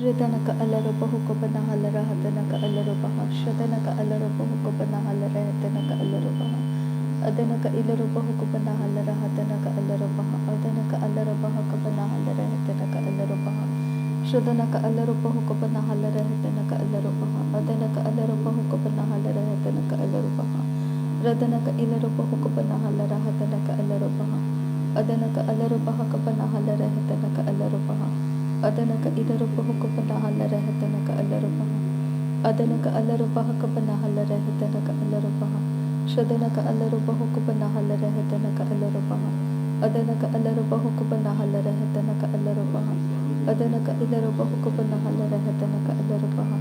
Ridanaka Alarabahuko Banahalara Hatanaka Alarabaha, Shadanaka Alarabahuko Banahalara Hatanaka Alarabaha, Adanaka Ilarabahuko Banahalara Hatanaka Alarabaha, Adanaka Alarabahaka Banahalara Hatanaka Alarabaha, Shadanaka Alarabahuko Banahalara Hatanaka Alarabaha, Adanaka Alarabahuko Banahalara Hatanaka Alarabaha, Radanaka Ilarabahuko Banahalara Hatanaka Alarabaha, Adanaka Alarabahaka Banahalara Hatanaka Alarabaha, Adanaka Ilarabahuka Banahalara Hatanaka Alarabaha, Adanaka Alarabahaka Banahalara Hatanaka Alarabaha, Shadanaka Alarabahuka Banahalara Hatanaka Alarabaha, Adanaka Alarabahuka Banahalara Hatanaka Alarabaha, Adanaka Ilarabahuka Banahalara Hatanaka Alarabaha,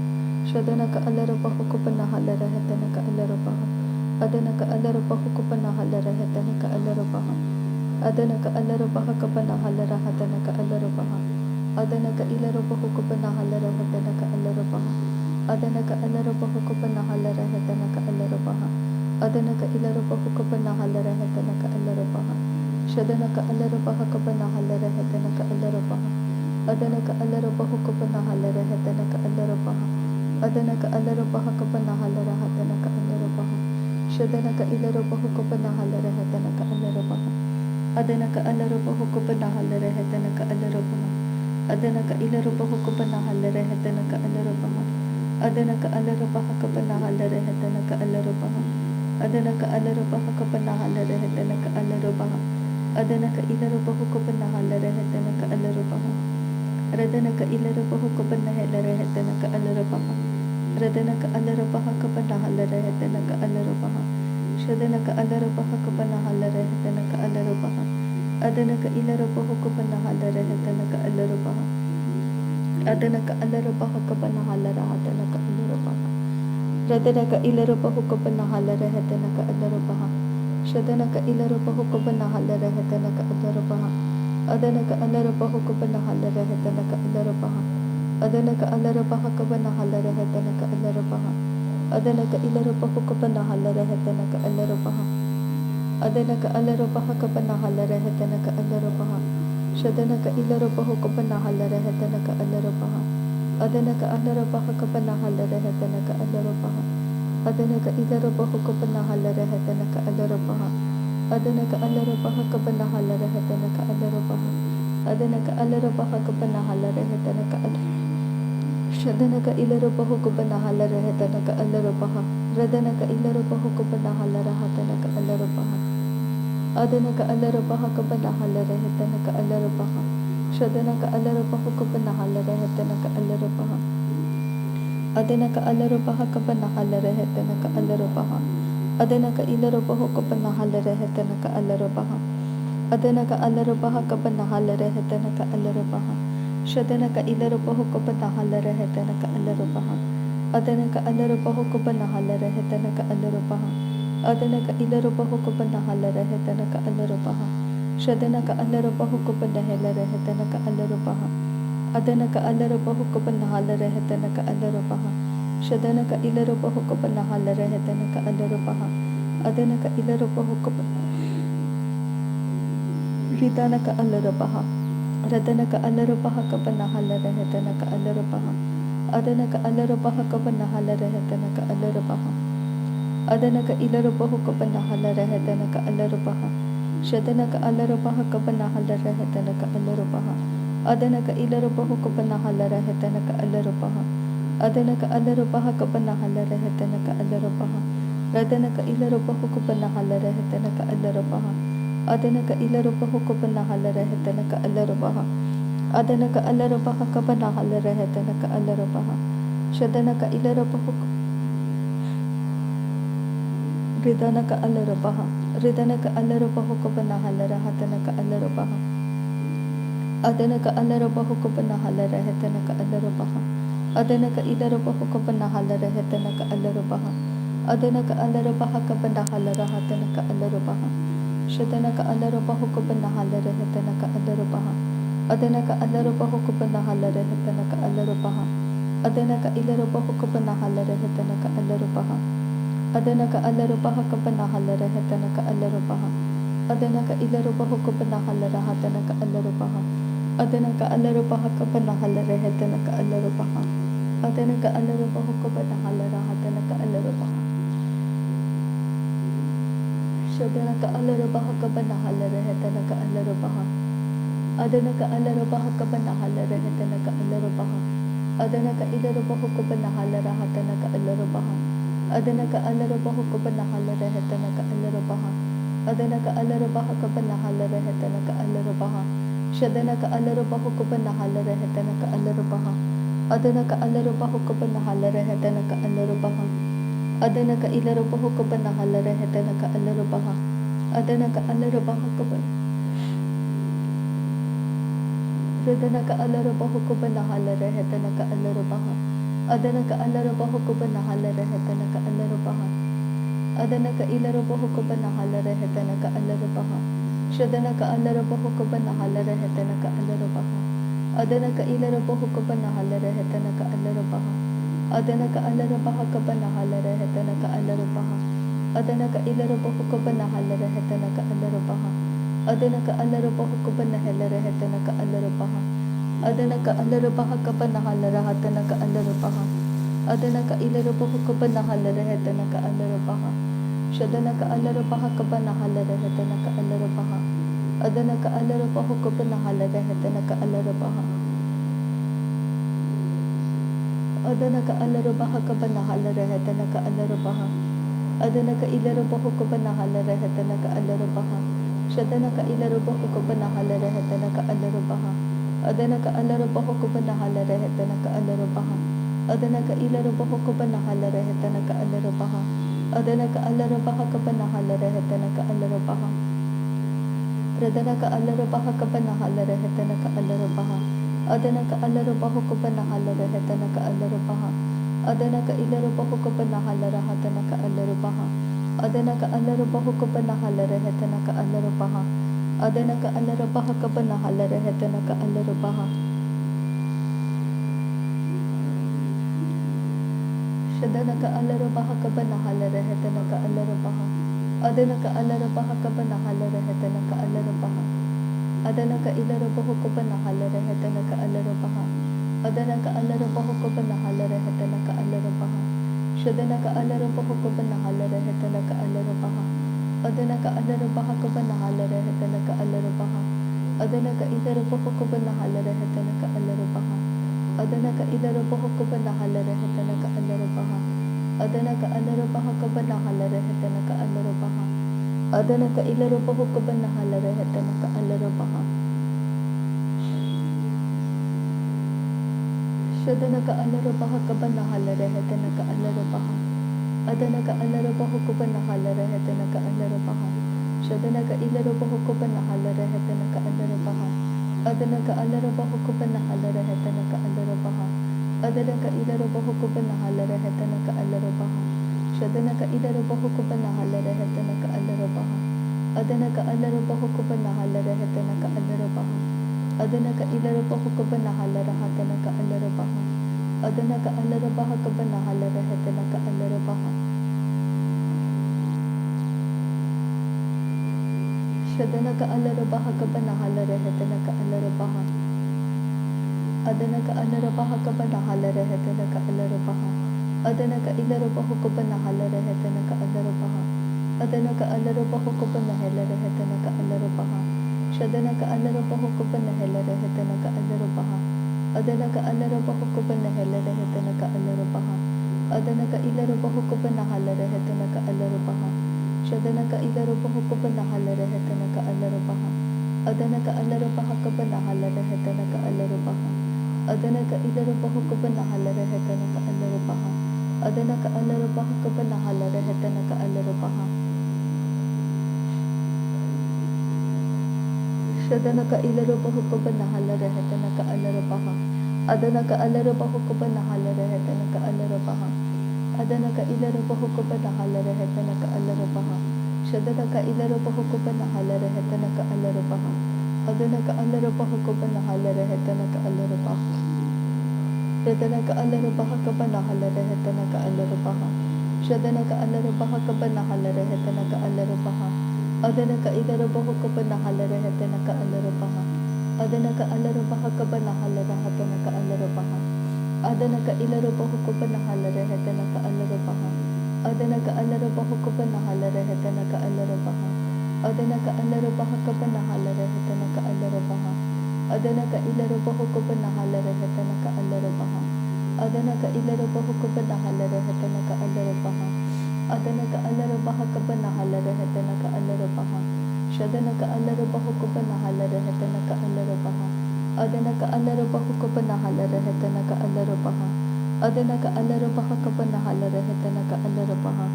Shadanaka Alarabahuka Banahalara Hatanaka Alarabaha, Adanaka Alarabahuka Banahalara Hatanaka Alarabaha, Adanaka Alarabahaka Banahalara Hatanaka Alarabaha, Adanaka Ilarabahuka Banahalara Hatanaka Alarabaha, Adanaka Alarabahuka Banahalara Hatanaka Alarabaha, Adanaka Ilarabahuka Banahalara Hatanaka Alarabaha, Shadanaka Alarabahaka Banahalara Hatanaka Alarabaha, Adanaka Alarabahuka Banahalara Hatanaka Alarabaha, Adanaka Alarabahaka Banahalara Hatanaka Alarabaha, Shadanaka Ilarabahuka Banahalara Hatanaka Alarabaha, Adanaka Alarabahuka Banahalara Hatanaka Alarabaha, Adanaka Ilarabahuka Banahalara Hatanaka Alarabaha, Adanaka Alarabahaka Banahalara Hatanaka Alarabaha, Adanaka Alarabahaka Banahalara Hatanaka Alarabaha, Adanaka Ilarabahuka Banahalara Hatanaka Alarabaha, Radanaka Ilarabahuka Banahalara Hatanaka Alarabaha, Radanaka Alarabahaka Banahalara Hatanaka Alarabaha, Shadanaka Alarabahaka Banahalara Hatanaka Alarabaha, Adanaka Ilarabahuka Banahalara Hatanaka Alarabaha, Adanaka Alarabahaka Banahalara Hatanaka Alarabaha, Radanaka Ilarabahuka Banahalara Hatanaka Alarabaha, Shadanaka Ilarabahuka Banahalara Hatanaka Alarabaha, Adanaka Alarabahuka Banahalara Hatanaka Alarabaha, Adanaka Alarabahaka Banahalara Hatanaka Alarabaha, Adanaka Ilarabahuka Banahalara Hatanaka Alarabaha, Adanaka Alarabahaka Banahalara Hatanaka Alarabaha, Shadanaka Ilarabahuka Banahalara Hatanaka Alarabaha, Adanaka Alarabahaka Banahalara Hatanaka Alarabaha, Adanaka Ilarabahuka Banahalara Hatanaka Alarabaha, Adanaka Alarabahaka Banahalara Hatanaka Alarabaha, Adanaka Alarabahaka Banahalara Hatanaka Alarabaha, Shadanaka Ilarabahuka Banahalara Hatanaka Alarabaha, Radanaka Ilarabahuka Banahalara Hatanaka Alarabaha, Adanaka Alarabahaka Banahalara Hatanaka Alarabaha, Shadanaka Alarabahuka Banahalara Hatanaka Alarabaha, Adanaka Alarabahaka Banahalara Hatanaka Alarabaha, Adanaka Ilarabahuka Banahalara Hatanaka Alarabaha, Adanaka Alarabahaka Banahalara Hatanaka Alarabaha, Shadanaka Ilarabahuka Banahalara Hatanaka Alarabaha, Adanaka Alarabahuka Banahalara Hatanaka Alarabaha, Adanaka Ilarabahuka Banahalara Hatanaka Alarabaha, Shadanaka Alarabahuka Banahalara Hatanaka Alarabaha, Adanaka Alarabahuka Banahalara Hatanaka Alarabaha, Shadanaka Ilarabahuka Banahalara Hatanaka Alarabaha, Adanaka Ilarabahuka Ridanaka Alarabaha, Radanaka Alarabahaka Banahalara Hatanaka Alarabaha, Adanaka Alarabahaka Banahalara Hatanaka Alarabaha, Adanaka Ilarabahuka Banahalara Hatanaka Alarabaha, Shadanaka Alarabahaka Banahalara Hatanaka Alarabaha, Adanaka Ilarabahuka Banahalara Hatanaka Alarabaha, Adanaka Alarabahaka Banahalara Hatanaka Alarabaha, Radanaka Ilarabahuka Banahalara Hatanaka Alarabaha, Adanaka Ilarabahuka Banahalara Hatanaka Alarabaha, Adanaka Alarabahaka Banahalara Hatanaka Alarabaha, Shadanaka Ilarabahuka Ridanaka Alarabaha, Ridanaka Alarabahuka Banahalara Hatanaka Alarabaha, Adanaka Alarabahuka Banahalara Hatanaka Alarabaha, Adanaka Ilarabahuka Banahalara Hatanaka Alarabaha, Adanaka Alarabahaka Banahalara Hatanaka Alarabaha, Shadanaka Alarabahuka Banahalara Hatanaka Alarabaha, Adanaka Alarabahuka Banahalara Hatanaka Alarabaha, Adanaka Ilarabahuka Banahalara Hatanaka Alarabaha, Adanaka Alarabahaka Banahalara Hatanaka Alarabaha, Adanaka Ilarabahuka Banahalara Hatanaka Alarabaha, adana ka alara baha ka bana halara hetana ka alara baha adana ka alara baha ka bana halara hatana ka alara baha shadana ka alara baha ka bana halara hetana ka alara baha adana ka alara baha ka bana halara hetana ka alara baha adana ka ilara baha ka bana halara hatana ka alara baha adana ka alara baha ka bana halara hetana ka alara baha adana ka alara baha ka bana halara hetana ka alara baha shadana ka alara baha ka bana halara hetana ka alara baha adana ka alara baha ka bana halara hetana ka alara baha adana ka ilara baha ka bana halara hetana ka alara baha adana ka alara baha ka bana radana ka alara baha ka bana halara hetana ka alara baha adana ka alara baha ka bana halara hetana ka alara baha adana ka ilara baha ka bana halara hetana ka alara baha shadana ka alara baha ka bana halara hetana ka alara baha adana ka ilara baha ka bana halara hetana ka alara baha adana ka alara baha ka bana halara hetana ka alara baha adana ka ilara baha ka bana halara hetana ka alara baha adana ka alara baha ka bana halara hetana ka alara baha adana ka alara baha ka bana halara hetana ka alara baha adana ka ilara baha ka bana halara hetana ka alara baha shadana ka alara baha ka bana halara hetana ka alara baha adana ka alara baha ka bana halara hetana ka alara baha adana ka alara baha ka bana halara hetana ka alara baha adana ka ilara baha ka bana halara hetana ka alara baha shadana ka ilara baha ka bana halara hetana ka alara baha adana ka alara baha ka bana halara hetana ka alara baha adana ka ilara baha ka bana halara hetana ka alara baha adana ka alara baha ka bana halara hetana ka alara baha radana ka alara baha ka bana halara hetana ka alara baha adana ka alara baha ka bana halara hetana ka alara baha adana ka ilara baha ka bana halara hetana ka alara baha adana ka alara baha ka bana halara hetana ka alara baha adana ka alara baha ka bana halara hetana ka alara baha shadana ka alara baha ka bana halara hetana ka alara baha adana ka alara baha ka bana halara hetana ka alara baha adana ka ilara baha ka bana halara hetana ka alara baha adana ka alara baha ka bana halara hetana ka alara baha shadana ka alara baha ka bana halara hetana ka alara baha adana ka alara baha ka bana halara hetana ka alara baha adana ka ilara baha ka bana halara hetana ka alara baha adana ka ilara baha ka bana halara hetana ka alara baha adana ka alara baha ka bana halara hetana ka alara baha adana ka ilara baha ka bana halara hetana ka alara baha shadana ka alara baha ka bana halara hetana ka alara baha adana ka alara baha ka bana halara hetana ka alara baha shadana ka ilara baha ka bana halara hetana ka alara baha adana ka alara baha ka bana halara hetana ka alara baha adana ka ilara baha ka bana halara hetana ka alara baha shadana ka ilara baha ka bana halara hetana ka alara baha adana ka alara baha ka bana halara hetana ka alara baha adana ka ilara baha ka bana halara hetana ka alara baha adana ka alara baha ka bana halara hetana ka alara baha shadana ka alara baha ka bana halara hetana ka alara baha adana ka alara baha ka bana halara hetana ka alara baha adana ka ilara baha ka bana halara hetana ka alara baha adana ka alara baha ka bana halara hetana ka alara baha shadana ka alara baha ka bana halara hetana ka alara baha adana ka alara baha ka bana halara hetana ka alara baha adana ka ilara baha ka bana halara hetana ka alara baha shadana ka ilara baha ka bana halara hetana ka alara baha adana ka alara baha ka bana halara hetana ka alara baha adana ka ilara baha ka bana halara hetana ka alara baha adana ka alara baha ka bana halara hetana ka alara baha shadana ka ilara baha ka bana halara hetana ka alara baha adana ka alara baha ka bana halara hetana ka alara baha adana ka ilara baha ka bana halara hetana ka alara baha shadana ka ilara baha ka bana halara hetana ka alara baha adana ka alara baha ka bana halara hetana ka alara baha shadana ka alara baha ka bana halara hetana ka alara baha shadana ka alara baha ka bana halara hetana ka alara baha adana ka ilara baha ka bana halara hetana ka alara baha Adanaka alarabaha kabanahalara hatanaka alarabaha. Adanaka ilarabahu kubanahalara hatanaka alarabaha. Adanaka alarabahu kubanahalara hatanaka alarabaha. Adanaka alarabaha kabanahalara hatanaka alarabaha. Adanaka ilarabahu kubanahalara hatanaka alarabaha. Adanaka ilarabahu kubanahalara hatanaka alarabaha. Adanaka alarabaha kabanahalara hatanaka alarabaha. Shadanaka alarabahu kubanahalara hatanaka alarabaha. Adanaka alarabahu kubanahalara hatanaka alarabaha. Adanaka alarabaha kabanahalara hatanaka alarabaha.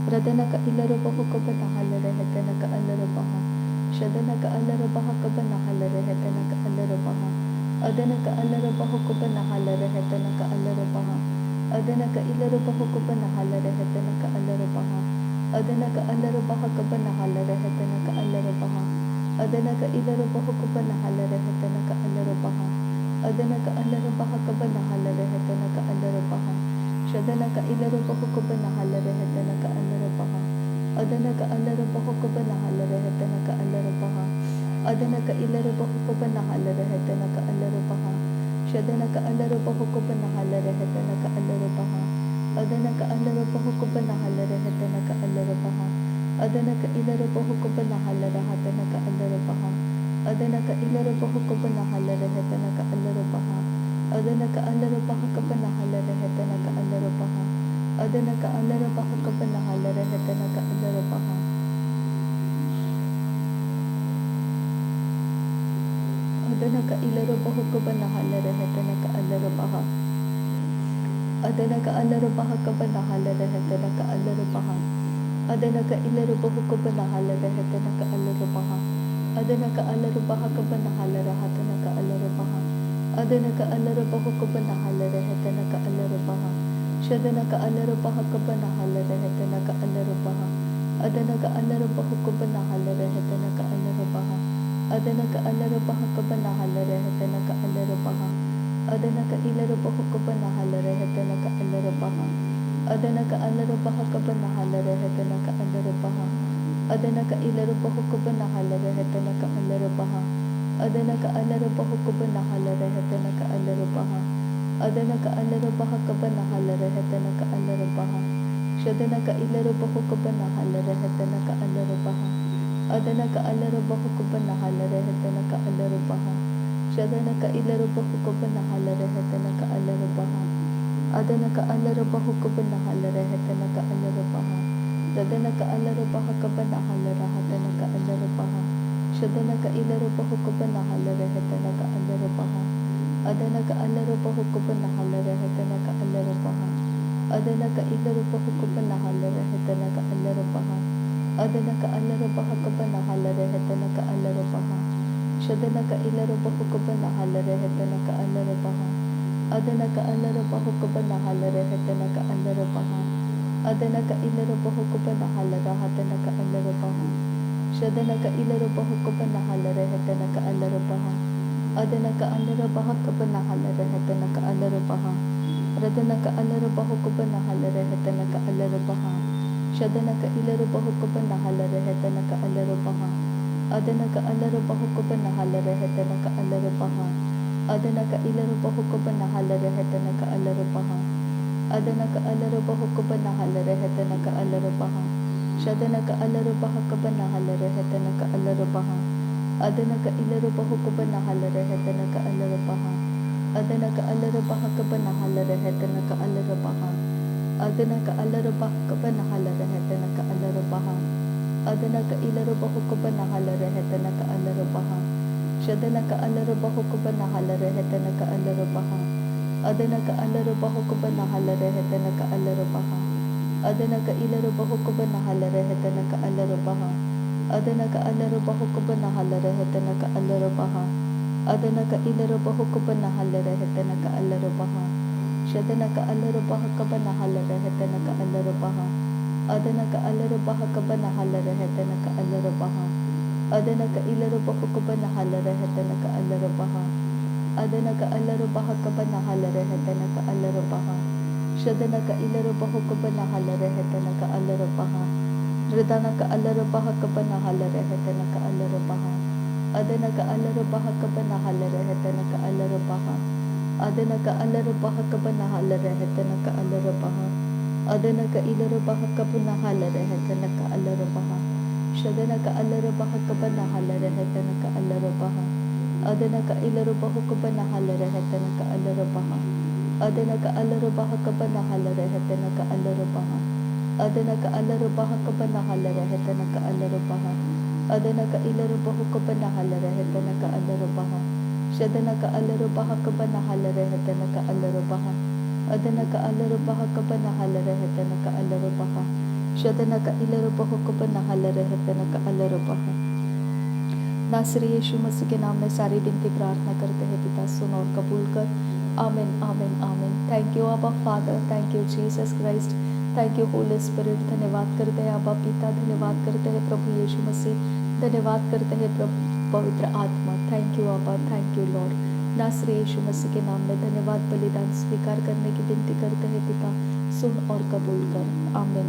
Radanaka ilarabahu kubanahalara hatanaka alarabaha. Shadanaka alarabaha kabanahalara hatanaka alarabaha. Adanaka alarabahu kubanahalara hatanaka alarabaha. Adanaka ilarabahu kubanahalara hatanaka alarabaha. Adanaka alarabaha kabanahalara hatanaka alarabaha. Adanaka ilarabahu kubanahalara hatanaka alarabaha. Adanaka alarabaha kabanahalara hatanaka alarabaha. Shadanaka ilarabahu kubanahalara hatanaka alarabaha. Adanaka alarabahu kubanahalara hatanaka alarabaha. Adanaka ilarabahu kubanahalara hatanaka alarabaha. Shadanaka alarabahu kubanahalara hatanaka alarabaha. Adanaka alarabahu kubanahalara hatanaka alarabaha. Adanaka ilarabahu kubanahalara hatanaka alarabaha. Adanaka ilarabahu kubanahalara hatanaka alarabaha. Adanaka alarabaha kubanahalara hatanaka alarabaha. Adanaka alarabaha kubanahalara hatanaka alarabaha. Adanaka ilarabahu kubanahalara hatanaka alarabaha. Adanaka alarabaha kabanahalara hatanaka alarabaha. Adanaka ilarabahu kubanahalara hatanaka alarabaha. Adanaka alarabaha kabanahalara hatanaka alarabaha. Adanaka alarabahu kubanahalara hatanaka alarabaha. Shadanaka alarabaha kabanahalara hatanaka alarabaha. Adanaka alarabahu kubanahalara hatanaka alarabaha. Adanaka alarabaha kabanahalara hatanaka alarabaha. Adanaka ilarabahu kubanahalara hatanaka alarabaha. Adanaka alarabaha kabanahalara hatanaka alarabaha. Adanaka ilarabahu kubanahalara hatanaka alarabaha. Adanaka alarabahu kubanahalara hatanaka alarabaha. Adanaka alarabaha kabanahalara hatanaka alarabaha. Shadanaka ilarabahu kubanahalara hatanaka alarabaha. Adanaka alarabahu kubanahalara hatanaka alarabaha. Shadanaka ilarabahu kubanahalara hatanaka alarabaha. Adanaka alarabahu kubanahalara hatanaka alarabaha. Shadanaka alarabaha kabanahalara hatanaka alarabaha. Shadanaka ilarabahu kubanahalara hatanaka alarabaha. Adanaka alarabahu kubanahalara hatanaka alarabaha. Adanaka ilarabahu kubanahalara hatanaka alarabaha. Adanaka alarabaha kabanahalara hatanaka alarabaha. Shadanaka ilarabahu kubanahalara hatanaka alarabaha. Adanaka alarabahu kubanahalara hatanaka alarabaha. Adanaka ilarabahu kubanahalara hatanaka alarabaha. Shadanaka ilarabahu kubanahalara hatanaka alarabaha. Adanaka alarabaha kabanahalara hatanaka alarabaha. Radanaka alarabahu kubanahalara hatanaka alarabaha. Shadanaka ilarabahu kubanahalara hatanaka alarabaha. Adanaka alarabahu kubanahalara hatanaka alarabaha. Adanaka ilarabahu kubanahalara hatanaka alarabaha. Adanaka alarabahu kubanahalara hatanaka alarabaha. Shadanaka alarabaha kabanahalara hatanaka alarabaha. Adanaka ilarabahu kubanahalara hatanaka alarabaha. Adanaka alarabaha kabanahalara hatanaka alarabaha. Adanaka alarabaha kabanahalara hatanaka alarabaha. Adanaka ilarabahu kubanahalara hatanaka alarabaha. Shadanaka alarabahu kubanahalara hatanaka alarabaha. Adanaka alarabahu kubanahalara hatanaka alarabaha. Adanaka ilarabahu kubanahalara hatanaka alarabaha. Adanaka alarabahu kubanahalara hatanaka alarabaha. Adanaka ilarabahu kubanahalara hatanaka alarabaha. Shadanaka alarabaha kabanahalara hatanaka alarabaha. Adanaka alarabaha kabanahalara hatanaka alarabaha. Adanaka ilarabahu kubanahalara hatanaka alarabaha. Adanaka alarabaha kabanahalara hatanaka alarabaha. Shadanaka ilarabahu kubanahalara hatanaka alarabaha. Radanaka alarabaha kabanahalara hatanaka alarabaha. Adana ka alarabaha ka ba nahalareheta na ka alarabaha. Adana ka alarabaha ka ba nahalareheta na ka alarabaha. Adana ka ilarabaha ka ba nahalareheta na ka alarabaha. Shadana ka alarabaha ka ba nahalareheta na ka alarabaha. Adana ka ilarabaha ka ba nahalareheta na ka alarabaha. Adana ka alarabaha ka ba nahalareheta na ka alarabaha. Adana ka alarabaha ka ba nahalareheta na ka alarabaha. Adana ka ilarabaha ka ba nahalareheta na ka alarabaha. Shadana ka alarabaha ka ba nahalareheta na ka alarabaha. Adana ka alarabaha ka ba nahalareheta na ka alarabaha. Shadana ka ilarabaha ka ba nahalareheta na ka alarabaha. नासरी यीशु मसीह के नाम में सारी विनती प्रार्थना करते हैं पिता, सुन और कबूल कर। आमीन आमीन आमीन। थैंक यू आबा father, thank you Jesus Christ, thank you Holi spirit. धन्यवाद करते हैं आबा पिता, धन्यवाद करते हैं प्रभु यीशु मसीह, धन्यवाद करते हैं प्रभु पवित्र आत्मा। थैंक यू आबा, थैंक यू लॉर्ड। नासरी यीशु मसीह के नाम में धन्यवाद बलिदान स्वीकार करने की विनती करते हैं पिता, सुन और कबूल कर। आमीन